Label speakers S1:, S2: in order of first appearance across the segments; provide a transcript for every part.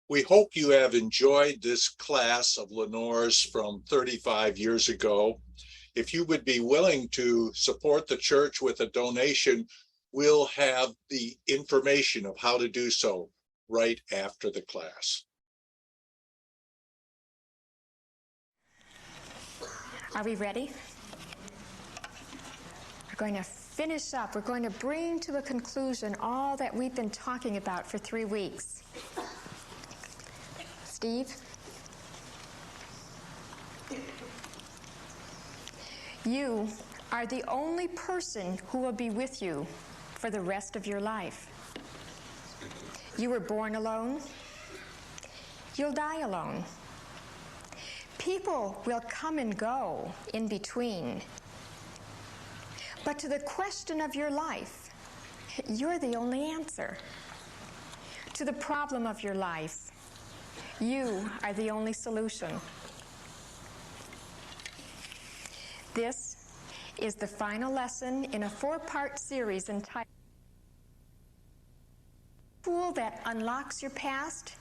S1: We hope you have enjoyed this class of Lenore's from 35 years ago. If you would be willing to support the church with a donation, we'll have the information of how to do so right after the class.
S2: Are we ready? We're going to finish up. We're going to bring to a conclusion all that we've been talking about for 3 weeks. Steve? You are the only person who will be with you for the rest of your life. You were born alone. You'll die alone. People will come and go in between. But to the question of your life, you're the only answer. To the problem of your life, you are the only solution. This is the final lesson in a 4-part series entitled Tool That Unlocks Your Past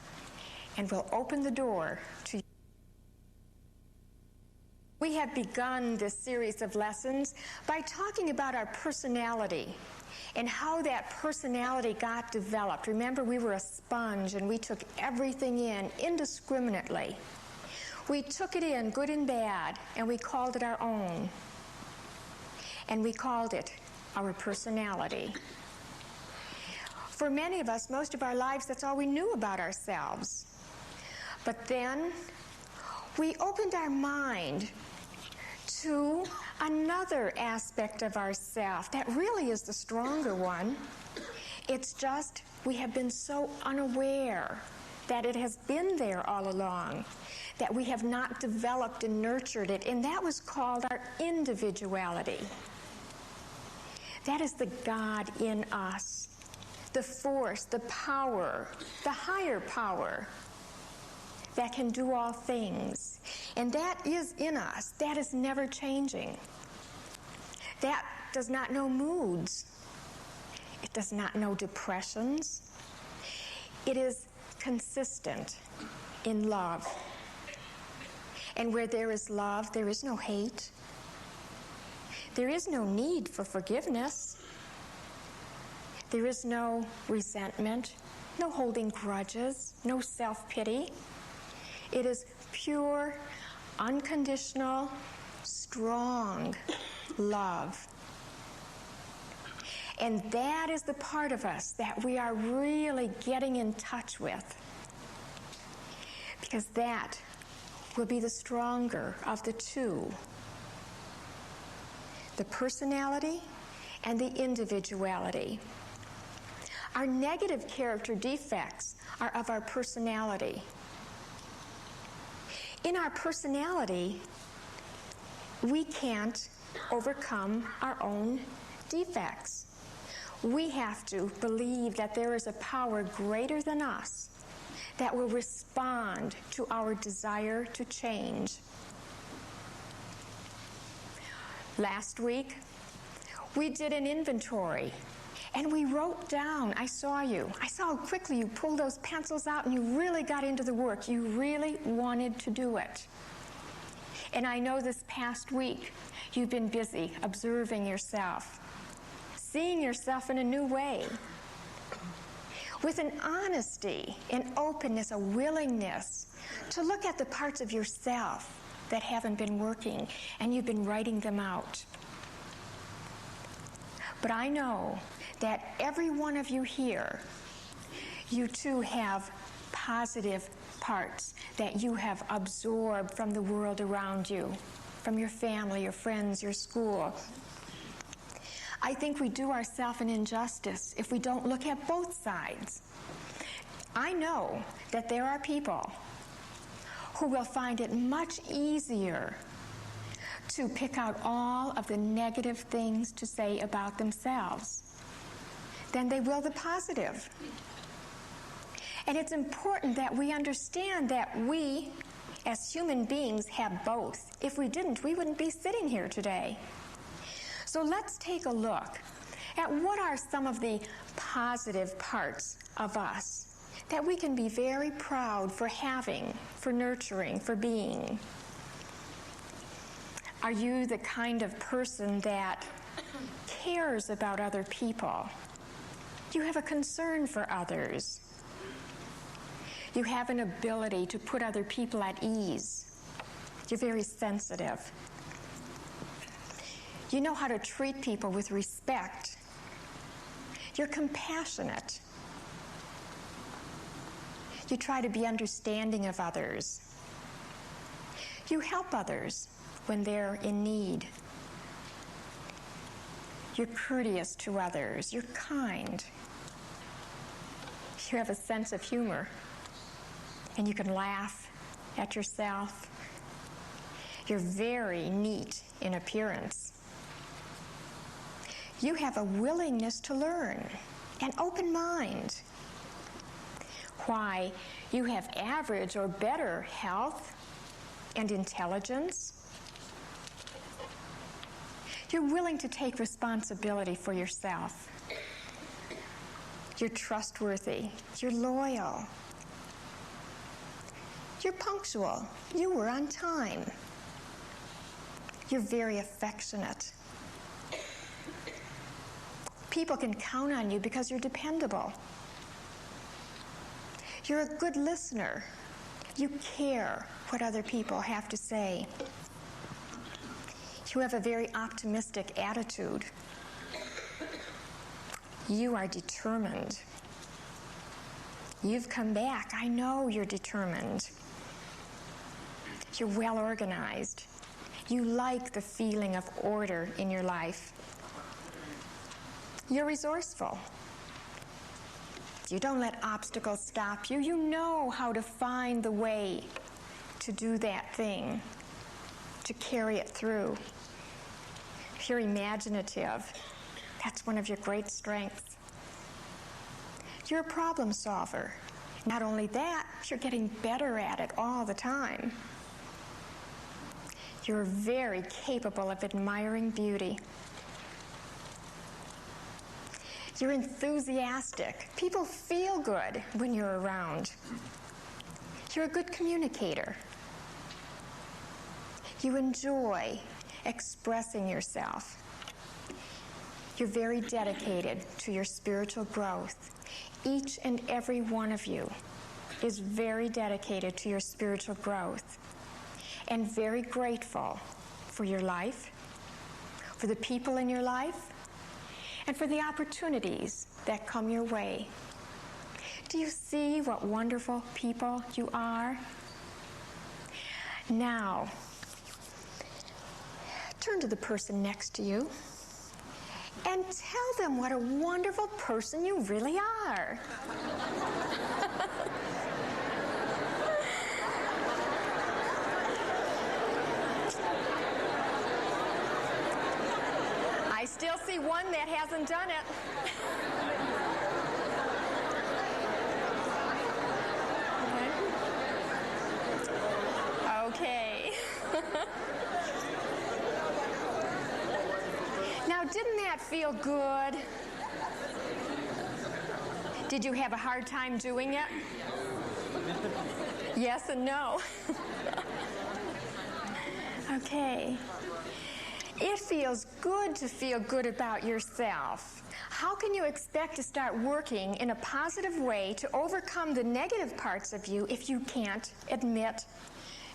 S2: and Will Open the Door to. We have begun this series of lessons by talking about our personality and how that personality got developed. Remember, we were a sponge and we took everything in indiscriminately. We took it in, good and bad, and we called it our own. And we called it our personality. For many of us, most of our lives, that's all we knew about ourselves. But then we opened our mind to another aspect of ourself that really is the stronger one. It's just we have been so unaware that it has been there all along, that we have not developed and nurtured it, and that was called our individuality. That is the God in us, the force, the power, the higher power that can do all things. And that is in us. That is never changing. That does not know moods. It does not know depressions. It is consistent in love. And where there is love, there is no hate. There is no need for forgiveness. There is no resentment, no holding grudges, no self-pity. It is pure, unconditional, strong love. And that is the part of us that we are really getting in touch with, because that will be the stronger of the two. The personality and the individuality. Our negative character defects are of our personality. In our personality, we can't overcome our own defects. We have to believe that there is a power greater than us that will respond to our desire to change. Last week, we did an inventory, and we wrote down, I saw how quickly you pulled those pencils out and you really got into the work. You really wanted to do it. And I know this past week, you've been busy observing yourself, seeing yourself in a new way, with an honesty, an openness, a willingness to look at the parts of yourself that haven't been working, and you've been writing them out. But I know that every one of you here, you too have positive parts that you have absorbed from the world around you, from your family, your friends, your school. I think we do ourselves an injustice if we don't look at both sides. I know that there are people who will find it much easier to pick out all of the negative things to say about themselves than they will the positive. And it's important that we understand that we, as human beings, have both. If we didn't, we wouldn't be sitting here today. So let's take a look at what are some of the positive parts of us that we can be very proud for having, for nurturing, for being? Are you the kind of person that cares about other people? You have a concern for others. You have an ability to put other people at ease. You're very sensitive. You know how to treat people with respect. You're compassionate. You try to be understanding of others. You help others when they're in need. You're courteous to others. You're kind. You have a sense of humor, and you can laugh at yourself. You're very neat in appearance. You have a willingness to learn, an open mind. Why, you have average or better health and intelligence. You're willing to take responsibility for yourself. You're trustworthy. You're loyal. You're punctual. You were on time. You're very affectionate. People can count on you because you're dependable. You're a good listener. You care what other people have to say. You have a very optimistic attitude. You are determined. You've come back. I know you're determined. You're well organized. You like the feeling of order in your life. You're resourceful. You don't let obstacles stop you. You know how to find the way to do that thing, to carry it through. You're imaginative. That's one of your great strengths. You're a problem solver. Not only that, you're getting better at it all the time. You're very capable of admiring beauty. You're enthusiastic. People feel good when you're around. You're a good communicator. You enjoy expressing yourself. You're very dedicated to your spiritual growth. Each and every one of you is very dedicated to your spiritual growth and very grateful for your life, for the people in your life, and for the opportunities that come your way. Do you see what wonderful people you are? Now, turn to the person next to you and tell them what a wonderful person you really are. I still see one that hasn't done it. Okay. Now, didn't that feel good? Did you have a hard time doing it? Yes and no. Okay. It feels good to feel good about yourself. How can you expect to start working in a positive way to overcome the negative parts of you if you can't admit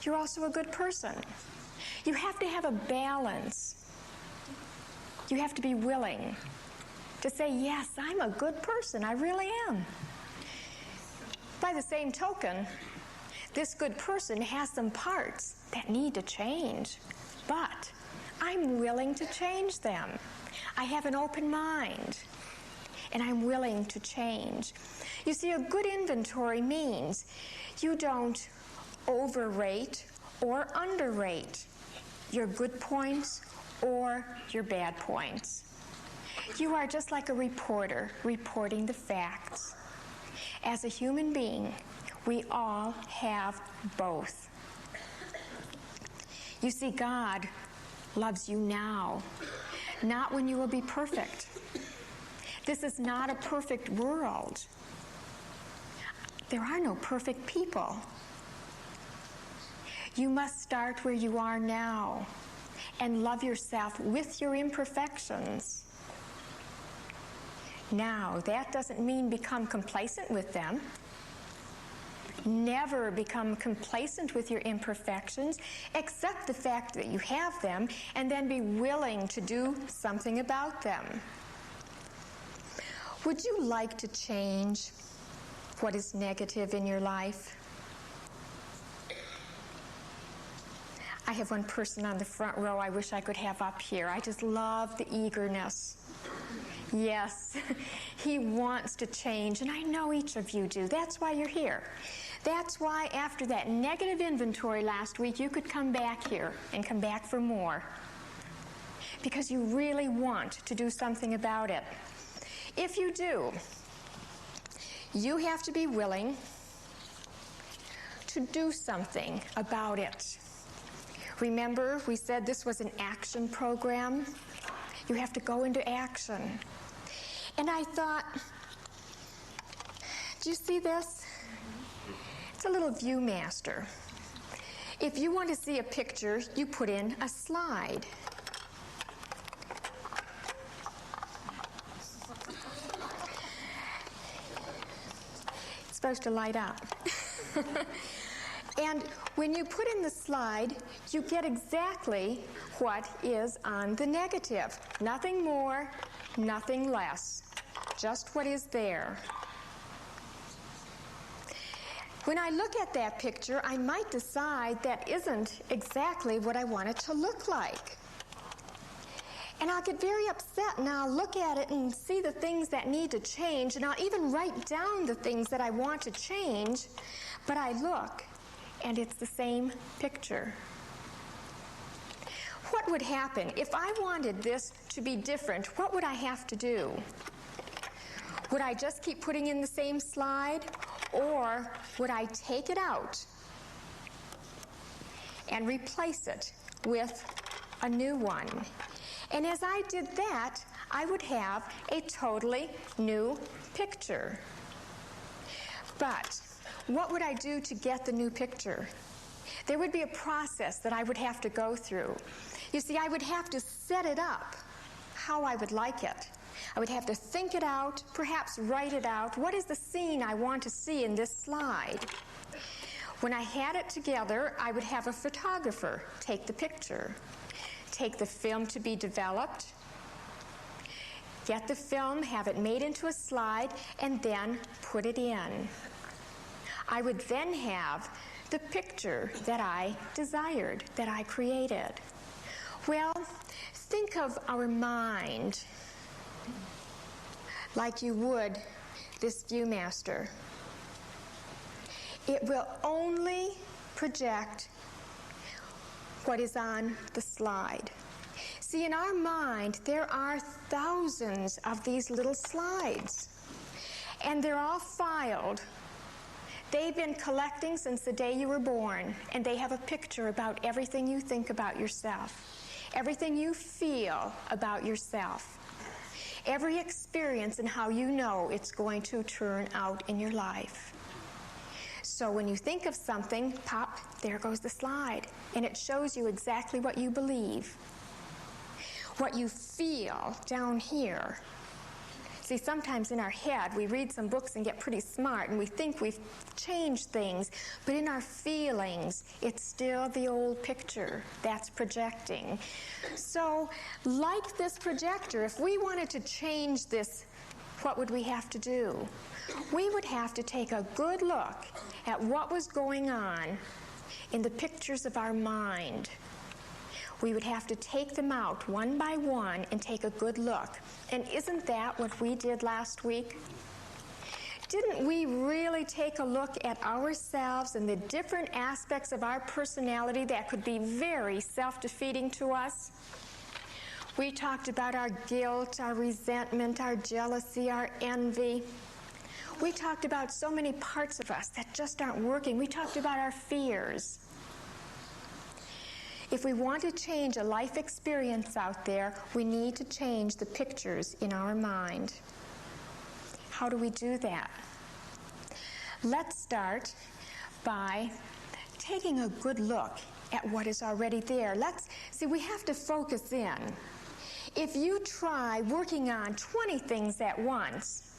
S2: you're also a good person? You have to have a balance. You have to be willing to say, yes, I'm a good person. I really am. By the same token, this good person has some parts that need to change, but I'm willing to change them. I have an open mind, and I'm willing to change. You see, a good inventory means you don't overrate or underrate your good points or your bad points. You are just like a reporter reporting the facts. As a human being, we all have both. You see, God loves you now, not when you will be perfect. This is not a perfect world. There are no perfect people. You must start where you are now and love yourself with your imperfections. Now, that doesn't mean become complacent with them. Never become complacent with your imperfections. Accept the fact that you have them and then be willing to do something about them. Would you like to change what is negative in your life? I have one person on the front row I wish I could have up here. I just love the eagerness. Yes, he wants to change, and I know each of you do. That's why you're here. That's why after that negative inventory last week, you could come back here and come back for more. Because you really want to do something about it. If you do, you have to be willing to do something about it. Remember, we said this was an action program. You have to go into action. And I thought, do you see this? It's a little Viewmaster. If you want to see a picture, you put in a slide. It's supposed to light up. And when you put in the slide, you get exactly what is on the negative. Nothing more, nothing less. Just what is there. When I look at that picture, I might decide that isn't exactly what I want it to look like. And I'll get very upset, and I'll look at it and see the things that need to change, and I'll even write down the things that I want to change, but I look, and it's the same picture. What would happen if I wanted this to be different? What would I have to do? Would I just keep putting in the same slide, or would I take it out and replace it with a new one? And as I did that, I would have a totally new picture. But what would I do to get the new picture? There would be a process that I would have to go through. You see, I would have to set it up how I would like it. I would have to think it out, perhaps write it out. What is the scene I want to see in this slide? When I had it together, I would have a photographer take the picture, take the film to be developed, get the film, have it made into a slide, and then put it in. I would then have the picture that I desired, that I created. Well, think of our mind like you would this Viewmaster. It will only project what is on the slide. See, in our mind, there are thousands of these little slides, and they're all filed. They've been collecting since the day you were born, and they have a picture about everything you think about yourself, everything you feel about yourself, every experience and how you know it's going to turn out in your life. So when you think of something, pop, there goes the slide, and it shows you exactly what you believe, what you feel down here. See, sometimes in our head, we read some books and get pretty smart, and we think we've changed things, but in our feelings, it's still the old picture that's projecting. So, like this projector, if we wanted to change this, what would we have to do? We would have to take a good look at what was going on in the pictures of our mind. We would have to take them out one by one and take a good look. And isn't that what we did last week? Didn't we really take a look at ourselves and the different aspects of our personality that could be very self-defeating to us? We talked about our guilt, our resentment, our jealousy, our envy. We talked about so many parts of us that just aren't working. We talked about our fears. If we want to change a life experience out there, we need to change the pictures in our mind. How do we do that? Let's start by taking a good look at what is already there. Let's see, we have to focus in. If you try working on 20 things at once,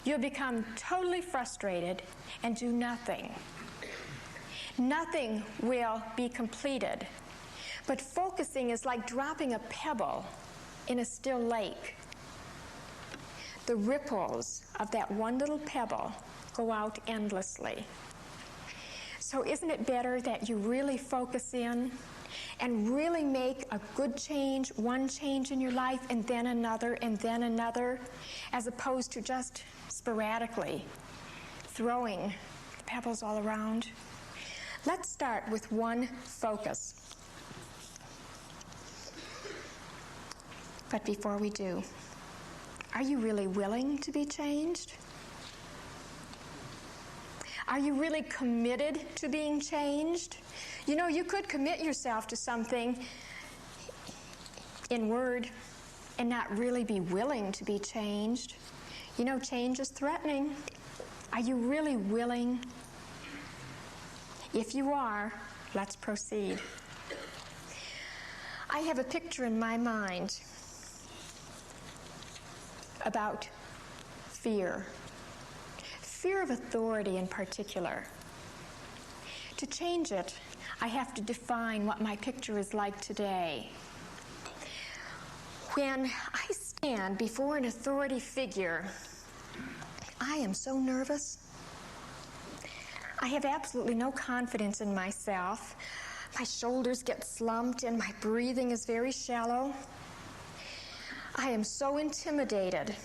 S2: you'll become totally frustrated and do nothing. Nothing will be completed. But focusing is like dropping a pebble in a still lake. The ripples of that one little pebble go out endlessly. So isn't it better that you really focus in and really make a good change, one change in your life, and then another, as opposed to just sporadically throwing the pebbles all around? Let's start with one focus. But before we do, are you really willing to be changed? Are you really committed to being changed? You know, you could commit yourself to something in word and not really be willing to be changed. You know, change is threatening. Are you really willing? If you are, let's proceed. I have a picture in my mind about fear. Fear of authority in particular. To change it, I have to define what my picture is like today. When I stand before an authority figure, I am so nervous. I have absolutely no confidence in myself. My shoulders get slumped and my breathing is very shallow. I am so intimidated.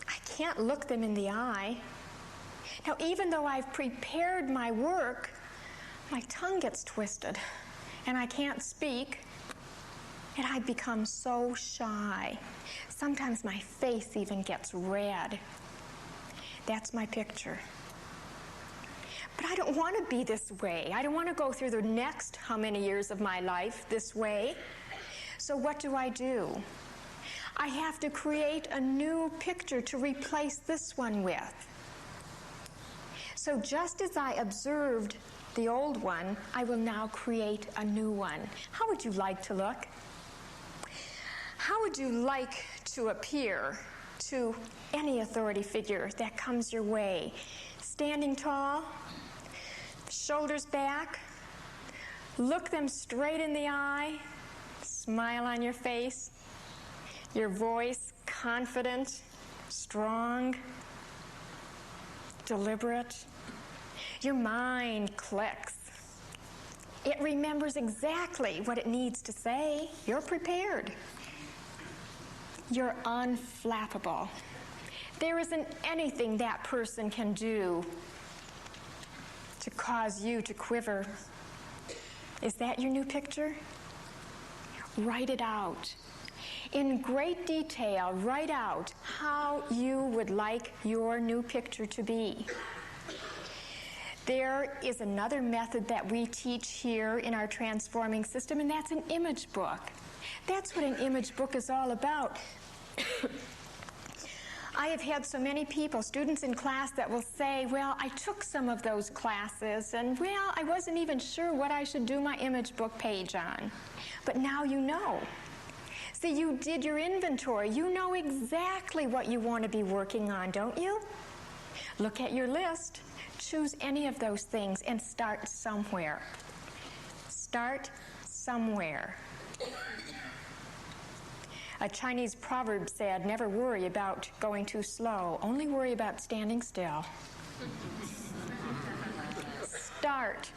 S2: I can't look them in the eye. Now, even though I've prepared my work, my tongue gets twisted and I can't speak, and I become so shy. Sometimes my face even gets red. That's my picture. But I don't want to be this way. I don't want to go through the next how many years of my life this way. So what do? I have to create a new picture to replace this one with. So just as I observed the old one, I will now create a new one. How would you like to look? How would you like to appear to any authority figure that comes your way? Standing tall, shoulders back, look them straight in the eye, smile on your face, your voice confident, strong, deliberate. Your mind clicks. It remembers exactly what it needs to say. You're prepared. You're unflappable. There isn't anything that person can do to cause you to quiver. Is that your new picture? Write it out. In great detail, write out how you would like your new picture to be. There is another method that we teach here in our transforming system, and that's an image book. That's what an image book is all about. I have had so many people, students in class, that will say, well, I took some of those classes, and well, I wasn't even sure what I should do my image book page on. But now you know. See, you did your inventory. You know exactly what you want to be working on, don't you? Look at your list. Choose any of those things and start somewhere. Start somewhere. A Chinese proverb said, never worry about going too slow, only worry about standing still. Start.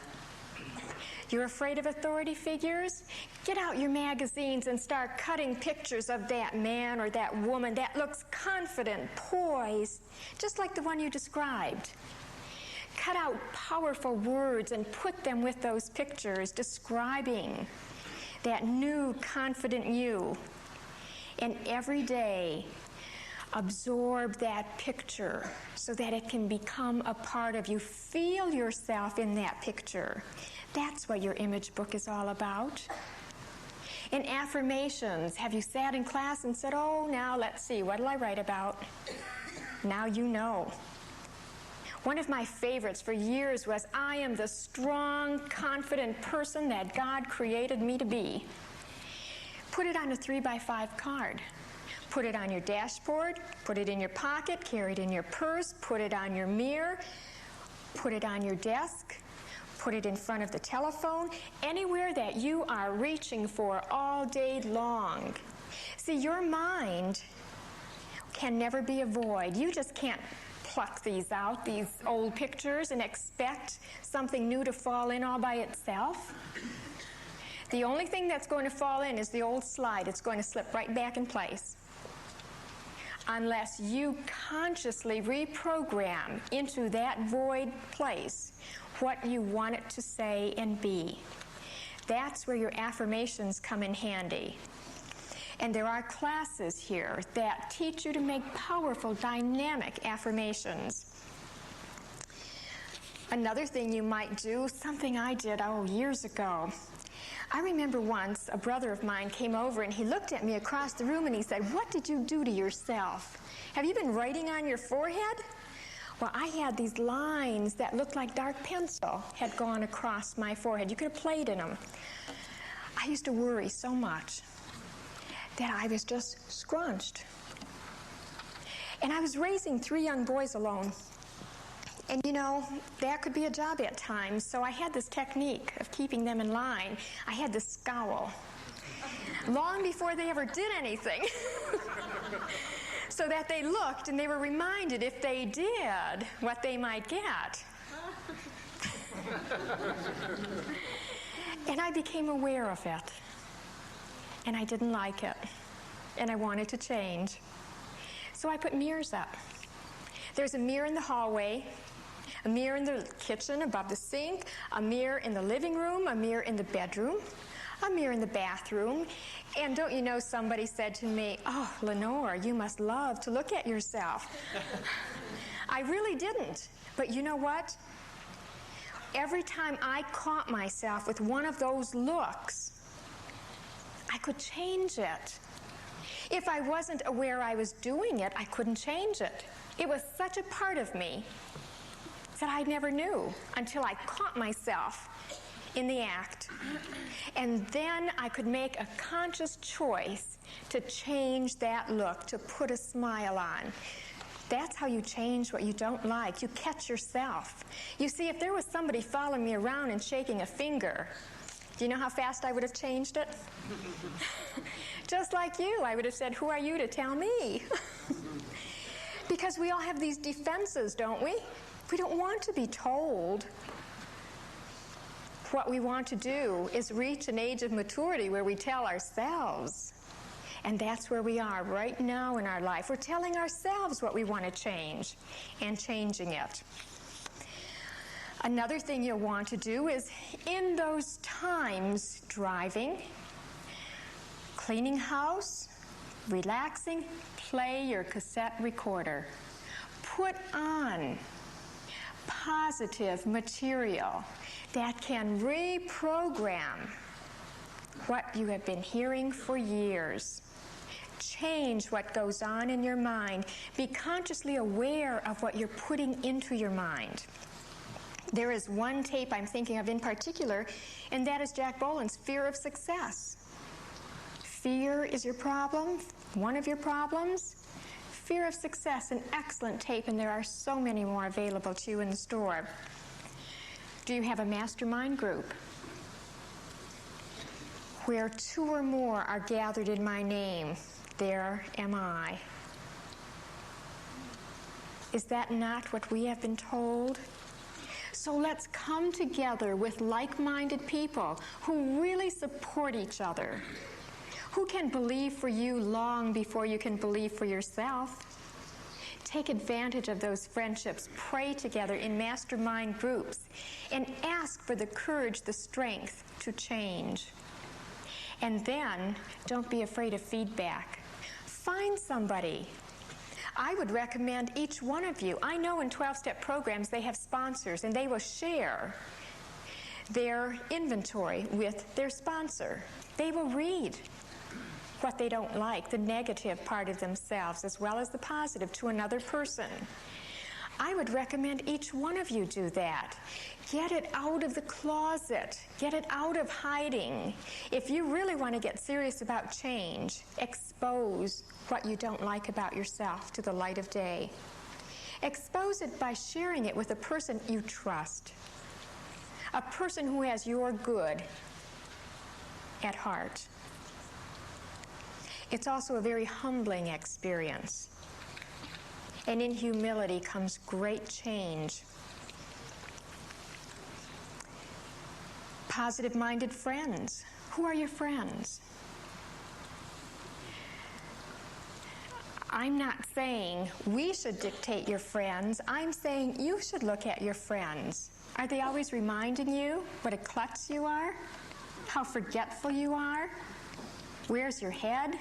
S2: You're afraid of authority figures? Get out your magazines and start cutting pictures of that man or that woman that looks confident, poised, just like the one you described. Cut out powerful words and put them with those pictures describing that new, confident you. And every day, absorb that picture so that it can become a part of you. Feel yourself in that picture. That's what your image book is all about. In affirmations, have you sat in class and said, oh, now let's see, what will I write about? Now you know. One of my favorites for years was, I am the strong, confident person that God created me to be. Put it on a 3x5 card. Put it on your dashboard, put it in your pocket, carry it in your purse, put it on your mirror, put it on your desk, put it in front of the telephone, anywhere that you are reaching for all day long. See, your mind can never be a void. You just can't pluck these out, these old pictures, and expect something new to fall in all by itself. The only thing that's going to fall in is the old slide. It's going to slip right back in place, unless you consciously reprogram into that void place what you want it to say and be. That's where your affirmations come in handy. And there are classes here that teach you to make powerful, dynamic affirmations. Another thing you might do, something I did, years ago. I remember once a brother of mine came over and he looked at me across the room and he said, "What did you do to yourself? Have you been writing on your forehead?" Well, I had these lines that looked like dark pencil had gone across my forehead. You could have played in them. I used to worry so much that I was just scrunched. And I was raising 3 young boys alone. And you know, that could be a job at times, so I had this technique of keeping them in line. I had this scowl, long before they ever did anything, so that they looked and they were reminded, if they did, what they might get. And I became aware of it, and I didn't like it, and I wanted to change. So I put mirrors up. There's a mirror in the hallway, a mirror in the kitchen above the sink, a mirror in the living room, a mirror in the bedroom, a mirror in the bathroom. And don't you know, somebody said to me, "Oh, Lenore, you must love to look at yourself." I really didn't. But you know what? Every time I caught myself with one of those looks, I could change it. If I wasn't aware I was doing it, I couldn't change it. It was such a part of me that I never knew until I caught myself in the act. And then I could make a conscious choice to change that look, to put a smile on. That's how you change what you don't like. You catch yourself. You see, if there was somebody following me around and shaking a finger, do you know how fast I would have changed it? Just like you, I would have said, "Who are you to tell me?" Because we all have these defenses, don't we? We don't want to be told. What we want to do is reach an age of maturity where we tell ourselves. And that's where we are right now in our life. We're telling ourselves what we want to change and changing it. Another thing you'll want to do is, in those times, driving, cleaning house, relaxing, play your cassette recorder. Put on positive material that can reprogram what you have been hearing for years. Change what goes on in your mind. Be consciously aware of what you're putting into your mind. There is one tape I'm thinking of in particular, and that is Jack Boland's Fear of Success. Fear is your problem, one of your problems. Fear of Success, an excellent tape, and there are so many more available to you in the store. Do you have a mastermind group? Where 2 or more are gathered in my name, there am I. Is that not what we have been told? So let's come together with like-minded people who really support each other, who can believe for you long before you can believe for yourself. Take advantage of those friendships, pray together in mastermind groups, and ask for the courage, the strength to change. And then, don't be afraid of feedback. Find somebody. I would recommend each one of you. I know in 12-step programs they have sponsors, and they will share their inventory with their sponsor. They will read what they don't like, the negative part of themselves as well as the positive, to another person. I would recommend each one of you do that. Get it out of the closet. Get it out of hiding. If you really want to get serious about change, expose what you don't like about yourself to the light of day. Expose it by sharing it with a person you trust, a person who has your good at heart. It's also a very humbling experience. And in humility comes great change. Positive-minded friends. Who are your friends? I'm not saying we should dictate your friends. I'm saying you should look at your friends. Are they always reminding you what a klutz you are? How forgetful you are? Where's your head?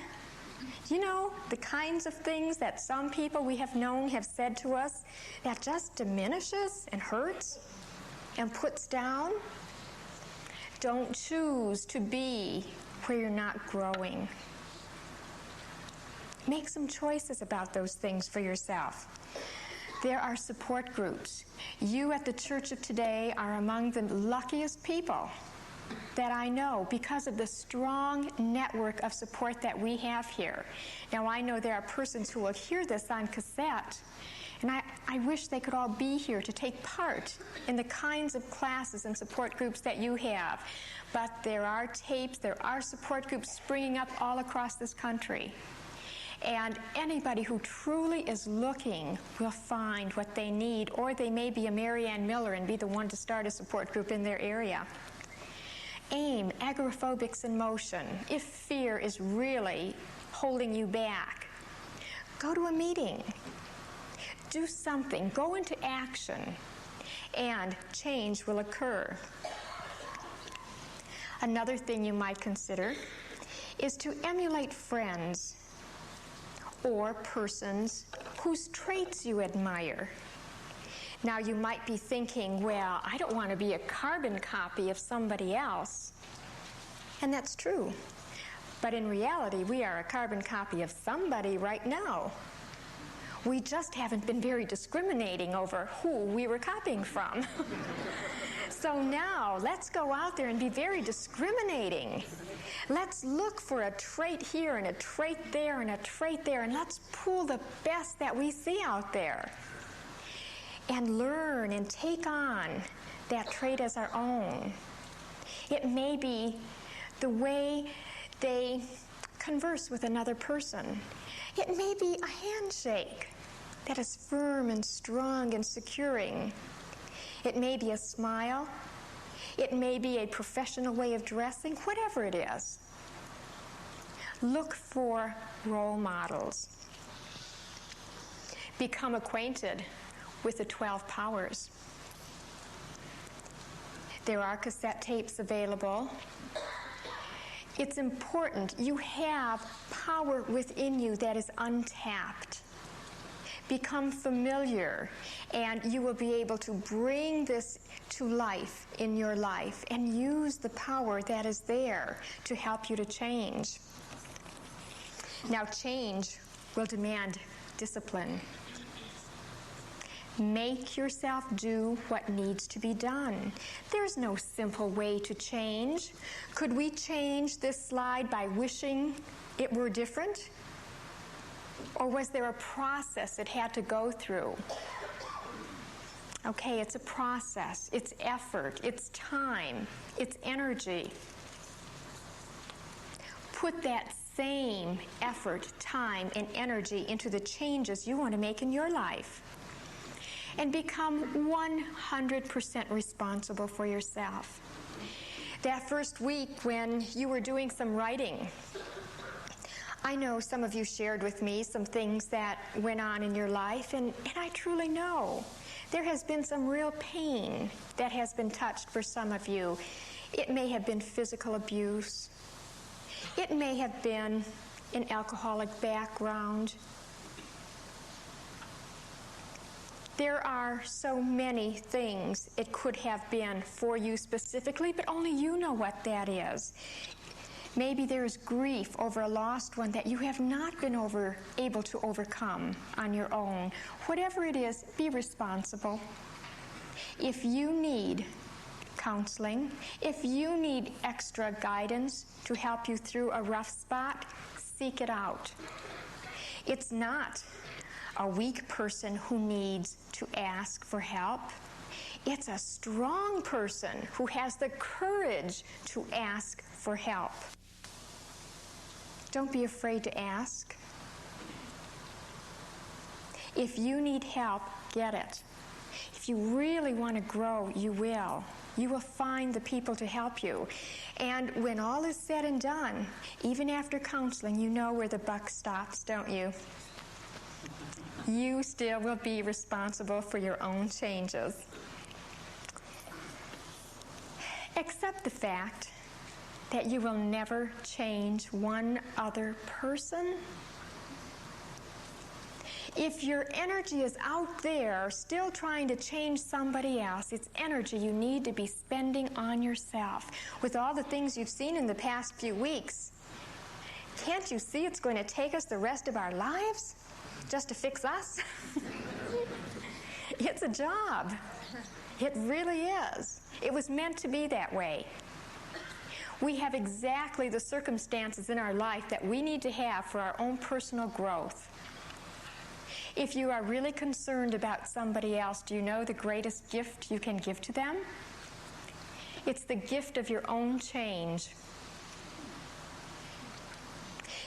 S2: You know, the kinds of things that some people we have known have said to us that just diminishes and hurts and puts down. Don't choose to be where you're not growing. Make some choices about those things for yourself. There are support groups. You at the Church of Today are among the luckiest people that I know because of the strong network of support that we have here. Now, I know there are persons who will hear this on cassette, and I wish they could all be here to take part in the kinds of classes and support groups that you have. But there are tapes, there are support groups springing up all across this country. And anybody who truly is looking will find what they need, or they may be a Mary Ann Miller and be the one to start a support group in their area. AIM, Agoraphobics in Motion. If fear is really holding you back, go to a meeting. Do something. Go into action, and change will occur. Another thing you might consider is to emulate friends or persons whose traits you admire. Now, you might be thinking, well, I don't want to be a carbon copy of somebody else. And that's true. But in reality, we are a carbon copy of somebody right now. We just haven't been very discriminating over who we were copying from. So now, let's go out there and be very discriminating. Let's look for a trait here and a trait there and a trait there, and let's pull the best that we see out there and learn and take on that trait as our own. It may be the way they converse with another person. It may be a handshake that is firm and strong and securing. It may be a smile. It may be a professional way of dressing, whatever it is. Look for role models. Become acquainted with the 12 powers. There are cassette tapes available. It's important. You have power within you that is untapped. Become familiar, and you will be able to bring this to life in your life and use the power that is there to help you to change. Now, change will demand discipline. Make yourself do what needs to be done. There's no simple way to change. Could we change this slide by wishing it were different? Or was there a process it had to go through? Okay, it's a process. It's effort. It's time. It's energy. Put that same effort, time, and energy into the changes you want to make in your life. And become 100% responsible for yourself. That first week when you were doing some writing, I know some of you shared with me some things that went on in your life, and I truly know there has been some real pain that has been touched for some of you. It may have been physical abuse. It may have been an alcoholic background. There are so many things it could have been for you specifically, but only you know what that is. Maybe there is grief over a lost one that you have not been able to overcome on your own. Whatever it is, be responsible. If you need counseling, if you need extra guidance to help you through a rough spot, seek it out. It's not a weak person who needs to ask for help. It's a strong person who has the courage to ask for help. Don't be afraid to ask. If you need help, get it. If you really want to grow, you will. You will find the people to help you. And when all is said and done, even after counseling, you know where the buck stops, don't you? You still will be responsible for your own changes. Accept the fact that you will never change one other person. If your energy is out there still trying to change somebody else, it's energy you need to be spending on yourself. With all the things you've seen in the past few weeks, can't you see it's going to take us the rest of our lives just to fix us? It's a job. It really is. It was meant to be that way. We have exactly the circumstances in our life that we need to have for our own personal growth. If you are really concerned about somebody else, do you know the greatest gift you can give to them? It's the gift of your own change.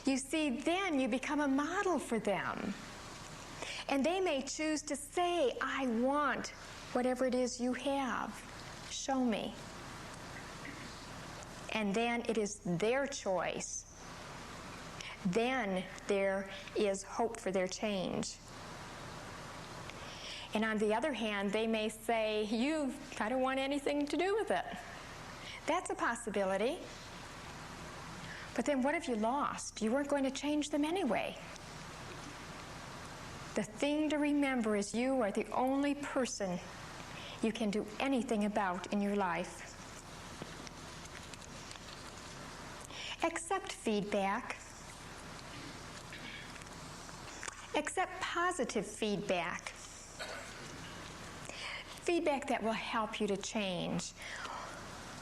S2: You see, then you become a model for them. And they may choose to say, I want whatever it is you have. Show me. And then it is their choice. Then there is hope for their change. And on the other hand, they may say, I don't want anything to do with it. That's a possibility. But then what have you lost? You weren't going to change them anyway. The thing to remember is you are the only person you can do anything about in your life. Accept feedback. Accept positive feedback. Feedback that will help you to change.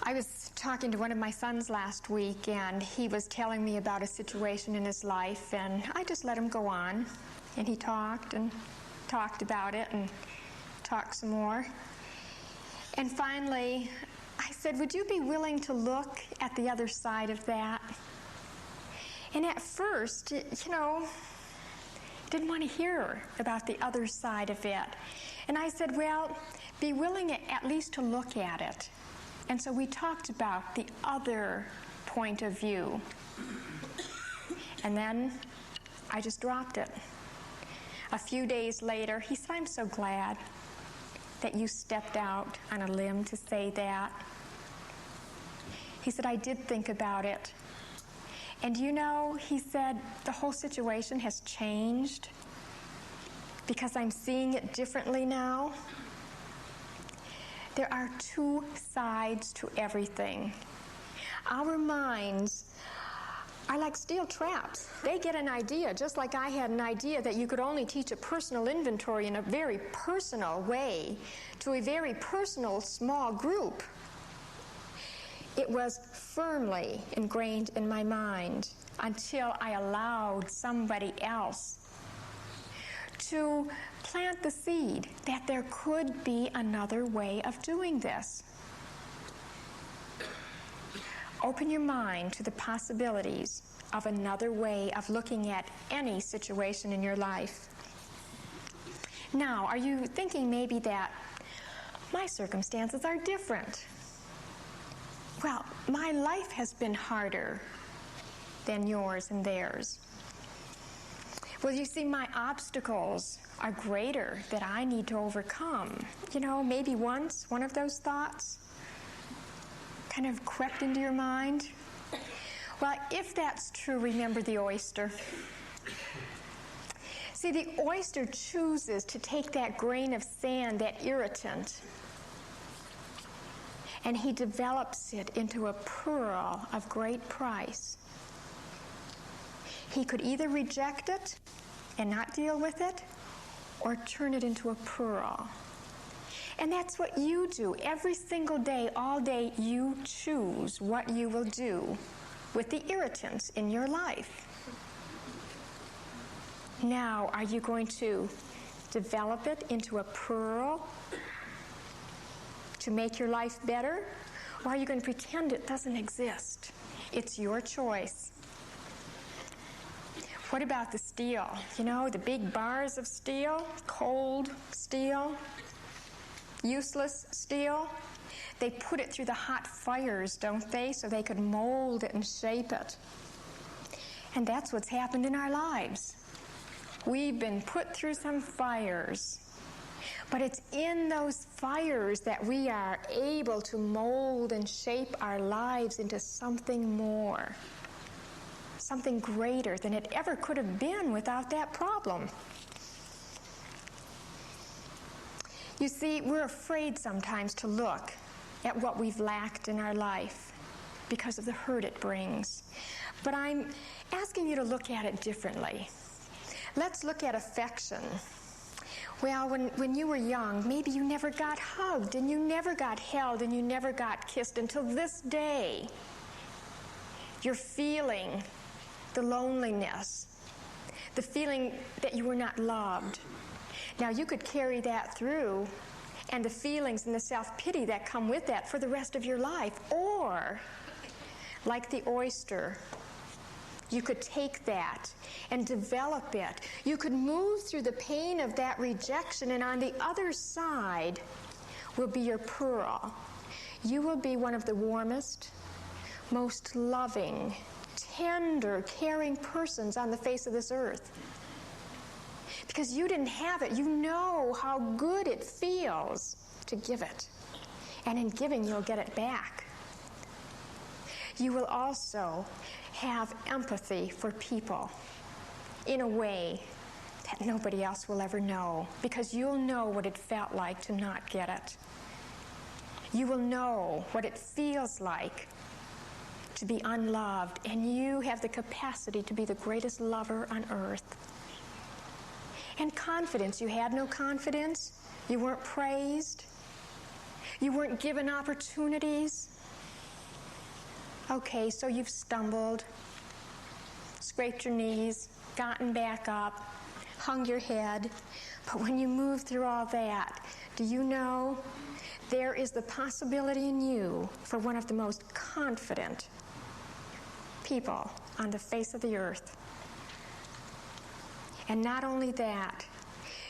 S2: I was talking to one of my sons last week, and he was telling me about a situation in his life, and I just let him go on. And he talked and talked about it and talked some more. And finally, I said, would you be willing to look at the other side of that? And at first, didn't want to hear about the other side of it. And I said, well, be willing at least to look at it. And so we talked about the other point of view. And then I just dropped it. A few days later, he said, I'm so glad that you stepped out on a limb to say that. He said, I did think about it. And he said, the whole situation has changed because I'm seeing it differently now. There are two sides to everything. Our minds are like steel traps. They get an idea, just like I had an idea that you could only teach a personal inventory in a very personal way to a very personal small group. It was firmly ingrained in my mind until I allowed somebody else to plant the seed that there could be another way of doing this. Open your mind to the possibilities of another way of looking at any situation in your life. Now, are you thinking maybe that my circumstances are different? Well, my life has been harder than yours and theirs. Well, you see, my obstacles are greater that I need to overcome. Maybe once one of those thoughts kind of crept into your mind. Well, if that's true, remember the oyster. See, the oyster chooses to take that grain of sand, that irritant, and he develops it into a pearl of great price. He could either reject it and not deal with it, or turn it into a pearl. And that's what you do. Every single day, all day, you choose what you will do with the irritants in your life. Now, are you going to develop it into a pearl to make your life better? Or are you going to pretend it doesn't exist? It's your choice. What about the steel? You know, the big bars of steel, cold steel, useless steel. They put it through the hot fires, don't they, so they could mold it and shape it. And that's what's happened in our lives. We've been put through some fires, but it's in those fires that we are able to mold and shape our lives into something more, something greater than it ever could have been without that problem. You see, we're afraid sometimes to look at what we've lacked in our life because of the hurt it brings. But I'm asking you to look at it differently. Let's look at affection. Well, when you were young, maybe you never got hugged, and you never got held, and you never got kissed until this day. You're feeling the loneliness, the feeling that you were not loved. Now, you could carry that through, and the feelings and the self-pity that come with that for the rest of your life. Or, like the oyster, you could take that and develop it. You could move through the pain of that rejection, and on the other side will be your pearl. You will be one of the warmest, most loving, tender, caring persons on the face of this earth. Because you didn't have it. You know how good it feels to give it. And in giving, you'll get it back. You will also have empathy for people in a way that nobody else will ever know, because you'll know what it felt like to not get it. You will know what it feels like to be unloved, and you have the capacity to be the greatest lover on earth. And confidence. You had no confidence. You weren't praised. You weren't given opportunities. Okay, so you've stumbled, scraped your knees, gotten back up, hung your head. But when you move through all that, do you know there is the possibility in you for one of the most confident people on the face of the earth? And not only that,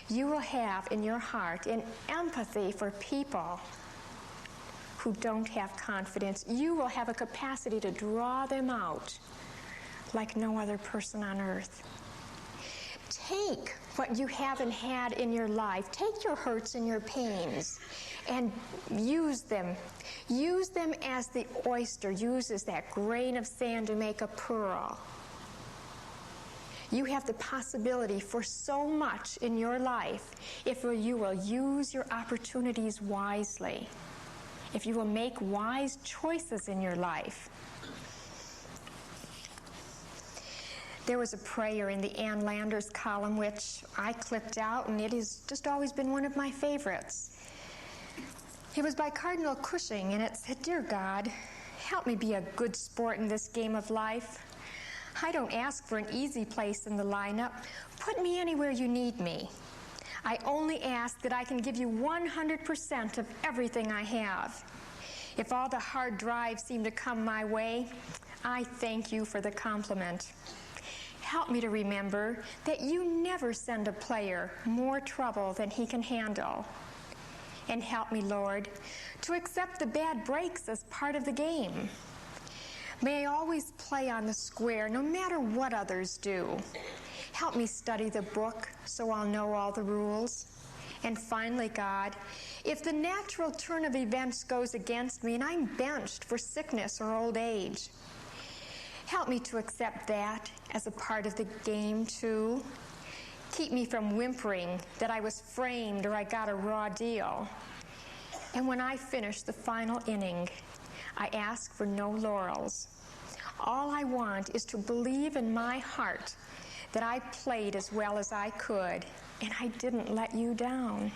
S2: you will have in your heart an empathy for people who don't have confidence. You will have a capacity to draw them out like no other person on earth. Take what you haven't had in your life, take your hurts and your pains, and use them. Use them as the oyster uses that grain of sand to make a pearl. You have the possibility for so much in your life if you will use your opportunities wisely, if you will make wise choices in your life. There was a prayer in the Ann Landers column which I clipped out, and it has just always been one of my favorites. It was by Cardinal Cushing, and it said, "Dear God, help me be a good sport in this game of life. I don't ask for an easy place in the lineup. Put me anywhere you need me. I only ask that I can give you 100% of everything I have. If all the hard drives seem to come my way, I thank you for the compliment. Help me to remember that you never send a player more trouble than he can handle. And help me, Lord, to accept the bad breaks as part of the game. May I always play on the square, no matter what others do. Help me study the book so I'll know all the rules. And finally, God, if the natural turn of events goes against me and I'm benched for sickness or old age, help me to accept that as a part of the game, too. Keep me from whimpering that I was framed or I got a raw deal. And when I finish the final inning, I ask for no laurels. All I want is to believe in my heart that I played as well as I could, and I didn't let you down.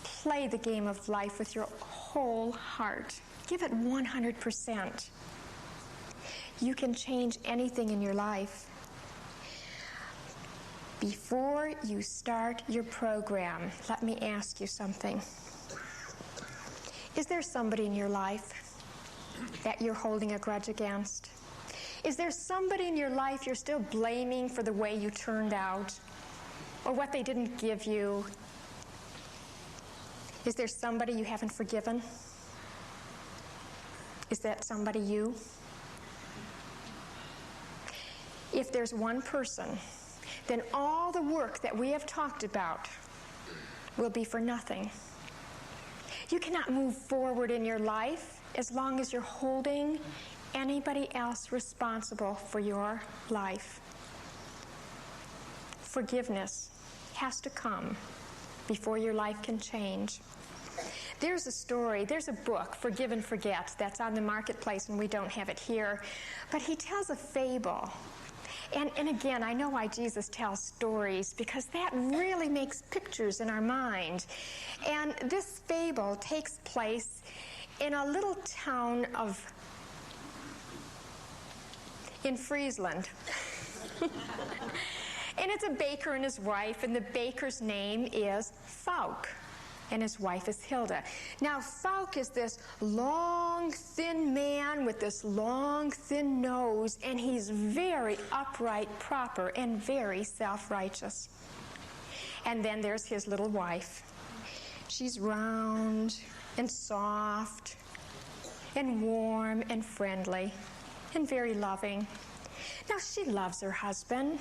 S2: Play the game of life with your whole heart. Give it 100%. You can change anything in your life. Before you start your program, let me ask you something. Is there somebody in your life that you're holding a grudge against? Is there somebody in your life you're still blaming for the way you turned out or what they didn't give you? Is there somebody you haven't forgiven? Is that somebody you? If there's one person, then all the work that we have talked about will be for nothing. You cannot move forward in your life as long as you're holding anybody else responsible for your life. Forgiveness has to come before your life can change. There's a story, there's a book, Forgive and Forget, that's on the marketplace, and we don't have it here. But he tells a fable. And again, I know why Jesus tells stories, because that really makes pictures in our mind. And this fable takes place in a little town in Friesland. And it's a baker and his wife, and the baker's name is Fauk, and his wife is Hilda. Now, Fauk is this long, thin man with this long, thin nose, and he's very upright, proper, and very self-righteous. And then there's his little wife. She's round and soft and warm and friendly and very loving. Now, she loves her husband,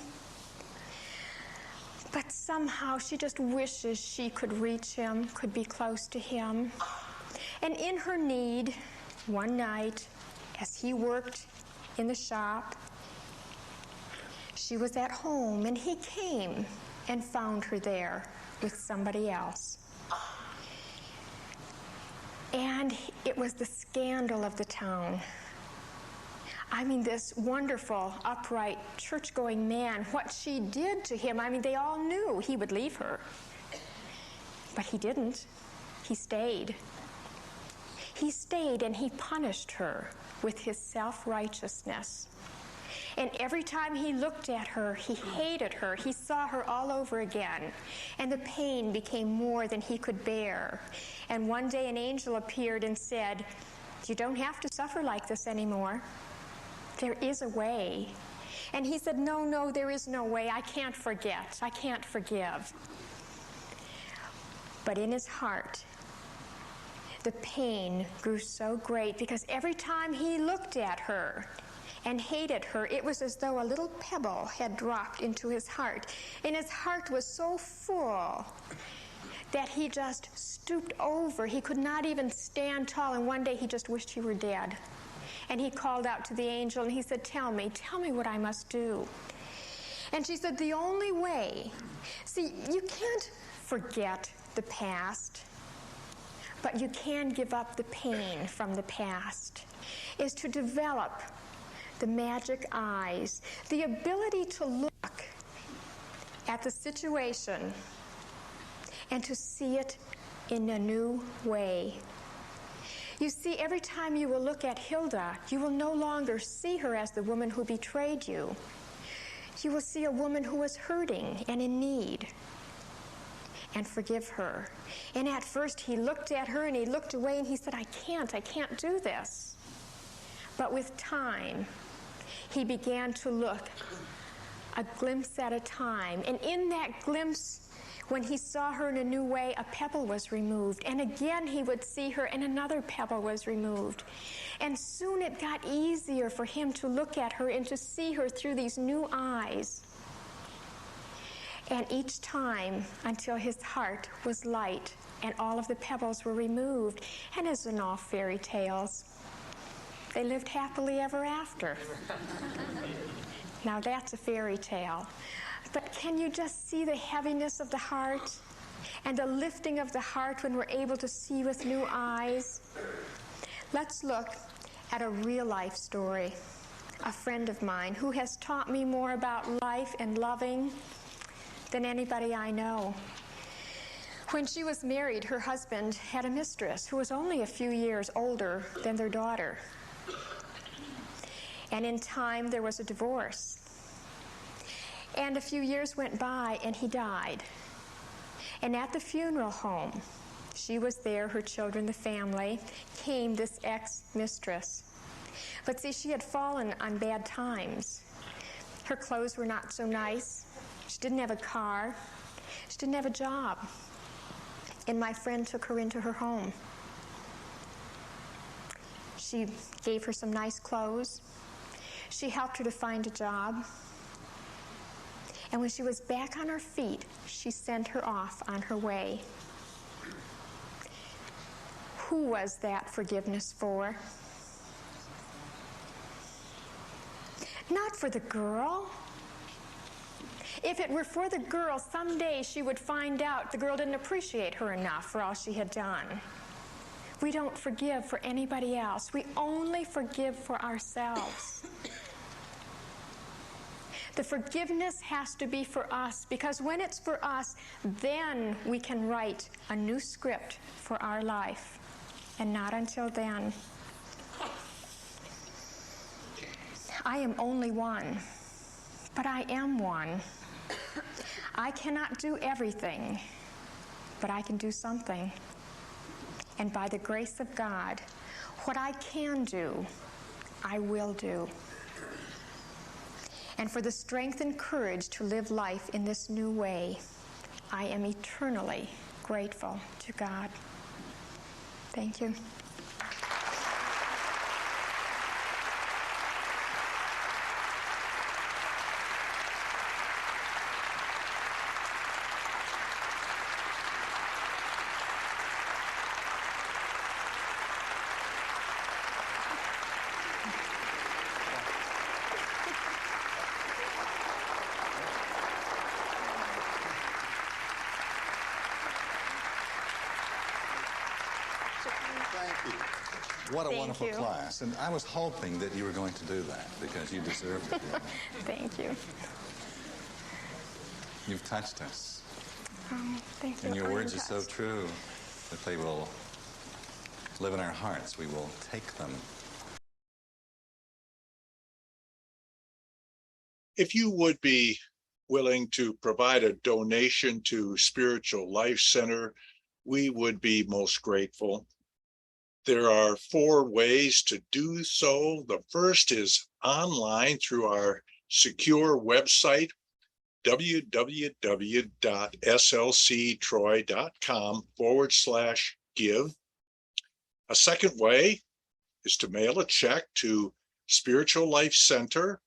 S2: but somehow she just wishes she could reach him, could be close to him. And in her need, one night, as he worked in the shop, she was at home, and he came and found her there with somebody else. And it was the scandal of the town. I mean, this wonderful, upright, church-going man, what she did to him, I mean, they all knew he would leave her. But he didn't. He stayed. He stayed, and he punished her with his self-righteousness. And every time he looked at her, he hated her. He saw her all over again. And the pain became more than he could bear. And one day an angel appeared and said, "You don't have to suffer like this anymore. There is a way." And he said, no, there is no way. I can't forget. I can't forgive. But in his heart, the pain grew so great, because every time he looked at her and hated her, it was as though a little pebble had dropped into his heart. And his heart was so full that he just stooped over. He could not even stand tall, and one day he just wished he were dead. And he called out to the angel, and he said, tell me what I must do." And she said, "The only way, see, you can't forget the past, but you can give up the pain from the past, is to develop the magic eyes, the ability to look at the situation and to see it in a new way. You see, every time you will look at Hilda, you will no longer see her as the woman who betrayed you. You will see a woman who was hurting and in need, and forgive her." And at first he looked at her and he looked away and he said, I can't do this. But with time, he began to look a glimpse at a time. And in that glimpse, when he saw her in a new way, a pebble was removed. And again he would see her, and another pebble was removed. And soon it got easier for him to look at her and to see her through these new eyes. And each time, until his heart was light and all of the pebbles were removed. And as in all fairy tales, they lived happily ever after. Now that's a fairy tale. But can you just see the heaviness of the heart? and the lifting of the heart when we're able to see with new eyes. Let's look at a real life story. A friend of mine who has taught me more about life and loving than anybody I know. When she was married, her husband had a mistress who was only a few years older than their daughter. And in time, there was a divorce. And a few years went by, and he died. And at the funeral home, she was there, her children, the family, came this ex-mistress. But see, she had fallen on bad times. Her clothes were not so nice. She didn't have a car. She didn't have a job. And my friend took her into her home. She gave her some nice clothes. She helped her to find a job. And when she was back on her feet, she sent her off on her way. Who was that forgiveness for? Not for the girl. If it were for the girl, someday she would find out the girl didn't appreciate her enough for all she had done. We don't forgive for anybody else. We only forgive for ourselves. The forgiveness has to be for us, because when it's for us, then we can write a new script for our life. And not until then. I am only one, but I am one. I cannot do everything, but I can do something. And by the grace of God, what I can do, I will do. And for the strength and courage to live life in this new way, I am eternally grateful to God. Thank you.
S3: What a
S2: Thank
S3: wonderful
S2: you.
S3: class. And I was hoping that you were going to do that because you deserved it.
S2: Thank you.
S3: You've touched us.
S2: Thank you.
S3: And your
S2: I am
S3: words are so
S2: touched.
S3: true that they will live in our hearts. We will take them.
S1: If you would be willing to provide a donation to Spiritual Life Center, we would be most grateful. There are 4 ways to do so. The first is online through our secure website, www.slctroy.com/give. A second way is to mail a check to Spiritual Life Center,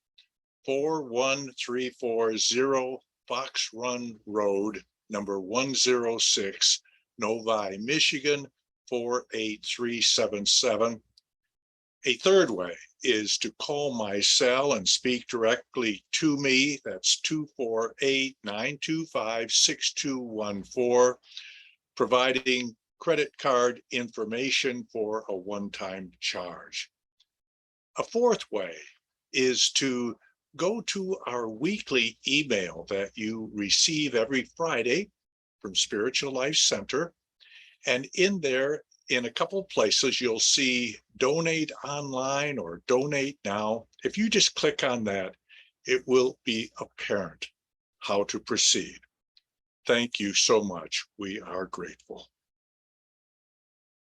S1: 41340 Fox Run Road, number 106, Novi, Michigan, 48377. A third way is to call my cell and speak directly to me. That's 248-925-6214, providing credit card information for a one-time charge. A fourth way is to go to our weekly email that you receive every Friday from Spiritual Life Center. And in there, in a couple of places, you'll see donate online or donate now. If you just click on that, it will be apparent how to proceed. Thank you so much. We are grateful.